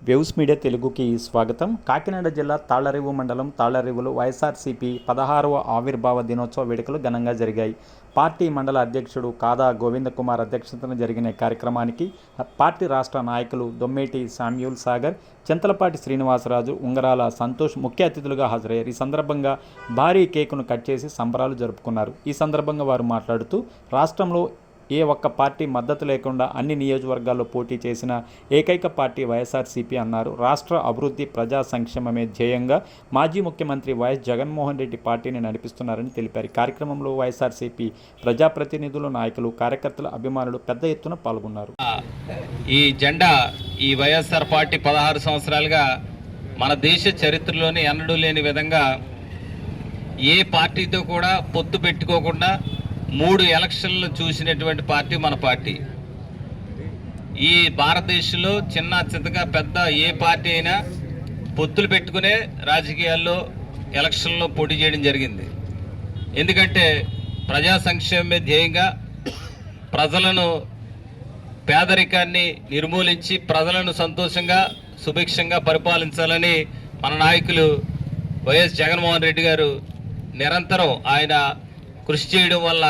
Waves media తెలుగుకి స్వాగతం. కాకినాడ జిల్లా తాళ్లరేవు మండలం తాళ్లరేవులో వైఎస్ఆర్సీపీ 16వ ఆవిర్భావ దినోత్సవ వేడుకలు ఘనంగా జరిగాయి. పార్టీ మండల అధ్యక్షుడు కాదా గోవిందకుమార్ అధ్యక్షతన జరిగిన కార్యక్రమానికి పార్టీ రాష్ట్ర నాయకులు దొమ్మేటి శామ్యూల్ సాగర్, చింతలపాటి శ్రీనివాసరాజు, ఉంగరాల సంతోష్ ముఖ్య అతిథులుగా హాజరయ్యారు. ఈ సందర్భంగా భారీ కేకును కట్ చేసి సంబరాలు జరుపుకున్నారు. ఈ సందర్భంగా వారు మాట్లాడుతూ రాష్ట్రంలో ఏ ఒక్క పార్టీ మద్దతు లేకుండా అన్ని నియోజకవర్గాల్లో పోటీ చేసిన ఏకైక పార్టీ వైఎస్ఆర్సీపీ అన్నారు. రాష్ట్ర అభివృద్ధి, ప్రజా సంక్షేమమే ధ్యేయంగా మాజీ ముఖ్యమంత్రి వైఎస్ జగన్మోహన్ రెడ్డి పార్టీని నడిపిస్తున్నారని తెలిపారు. కార్యక్రమంలో వైఎస్ఆర్సీపీ ప్రజాప్రతినిధులు, నాయకులు, కార్యకర్తల, అభిమానులు పెద్ద ఎత్తున పాల్గొన్నారు. ఈ జెండా, ఈ వైఎస్ఆర్ పార్టీ 16 సంవత్సరాలుగా మన దేశ చరిత్రలోనే ఎన్నడూ లేని విధంగా ఏ పార్టీతో కూడా పొత్తు పెట్టుకోకుండా 3 ఎలక్షన్లు చూసినటువంటి పార్టీ మన పార్టీ. ఈ భారతదేశంలో చిన్న చిన్నగా పెద్ద ఏ పార్టీ అయినా పొత్తులు పెట్టుకునే రాజకీయాల్లో ఎలక్షన్లో పోటీ చేయడం జరిగింది. ఎందుకంటే ప్రజా సంక్షేమమే ధ్యేయంగా ప్రజలను, పేదరికాన్ని నిర్మూలించి ప్రజలను సంతోషంగా, సుభిక్షంగా పరిపాలించాలని మన నాయకులు వైఎస్ జగన్మోహన్ రెడ్డి గారు నిరంతరం ఆయన కృషి చేయడం వల్ల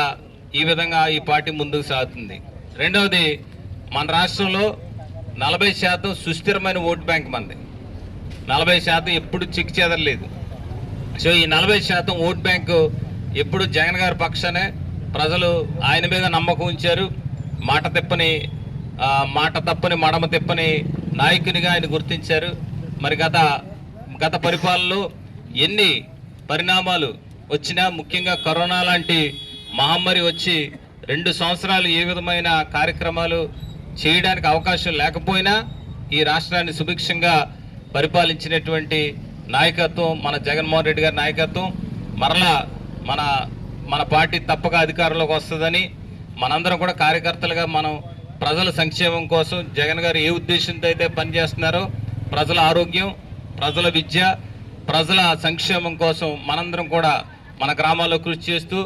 ఈ విధంగా ఈ పార్టీ ముందుకు సాగుతుంది. రెండవది, మన రాష్ట్రంలో 40% సుస్థిరమైన ఓటు బ్యాంక్ మంది. 40% ఎప్పుడు చిక్కు చెదరలేదు. సో ఈ 40% ఓటు బ్యాంకు ఎప్పుడు జగన్ గారి పక్షానే ప్రజలు ఆయన మీద నమ్మకం ఉంచారు. మాట తప్పని మడమ తిప్పని నాయకునిగా ఆయన గుర్తించారు. మరి గత పరిపాలనలో ఎన్ని పరిణామాలు వచ్చినా, ముఖ్యంగా కరోనా లాంటి మహమ్మారి వచ్చి 2 సంవత్సరాలు ఏ విధమైన కార్యక్రమాలు చేయడానికి అవకాశం లేకపోయినా ఈ రాష్ట్రాన్ని సుభిక్షంగా పరిపాలించినటువంటి నాయకత్వం మన జగన్మోహన్ రెడ్డి గారి నాయకత్వం. మరలా మన పార్టీ తప్పక అధికారంలోకి వస్తుందని మనందరం కూడా కార్యకర్తలుగా మనం ప్రజల సంక్షేమం కోసం జగన్ గారు ఏ ఉద్దేశంతో అయితే పనిచేస్తున్నారో, ప్రజల ఆరోగ్యం, ప్రజల విద్య, ప్రజల సంక్షేమం కోసం మనందరం కూడా మన గ్రామాల్లో కృషి చేస్తూ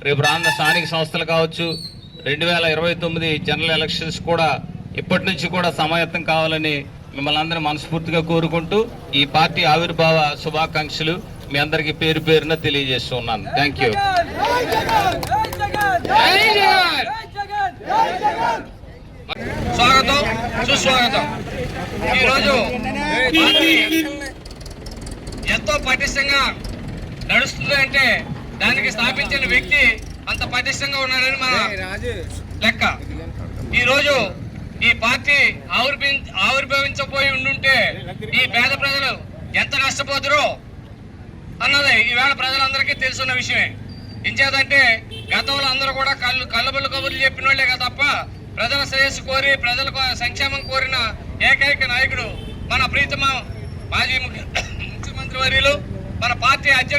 రేపు రానున్న స్థానిక సంస్థలు కావచ్చు, 2029 జనరల్ ఎలక్షన్స్ కూడా ఇప్పటి నుంచి కూడా సమాయత్తం కావాలని మిమ్మల్ని అందరూ మనస్ఫూర్తిగా కోరుకుంటూ ఈ పార్టీ ఆవిర్భావ శుభాకాంక్షలు మీ అందరికీ పేరు పేరున తెలియజేస్తున్నాను. Thank you. స్వాగతం, సుస్వాగతం. ఈరోజు ఎంతో పటిష్టంగా నడుస్తుంది అంటే దానికి స్థాపించిన వ్యక్తి అంత పటిష్టంగా ఉన్నాడని మన లెక్క. ఈరోజు ఈ పార్టీ ఆవిర్భవించబోయి ఉండుంటే ఈ పేద ప్రజలు ఎంత నష్టపోతారో అన్నది ఈవేళ ప్రజలందరికీ తెలుసున్న విషయమే. ఇంచేదంటే గతంలో అందరూ కూడా కళ్ళబుల్లి కబుర్లు చెప్పిన వాళ్ళే కదా తప్ప ప్రజల శ్రేయస్సు కోరి, ప్రజల సంక్షేమం కోరిన ఏకైక నాయకుడు మన ప్రీతమ మాజీ ముఖ్యమంత్రి వర్యులు, మన పార్టీ అధ్యక్షుడు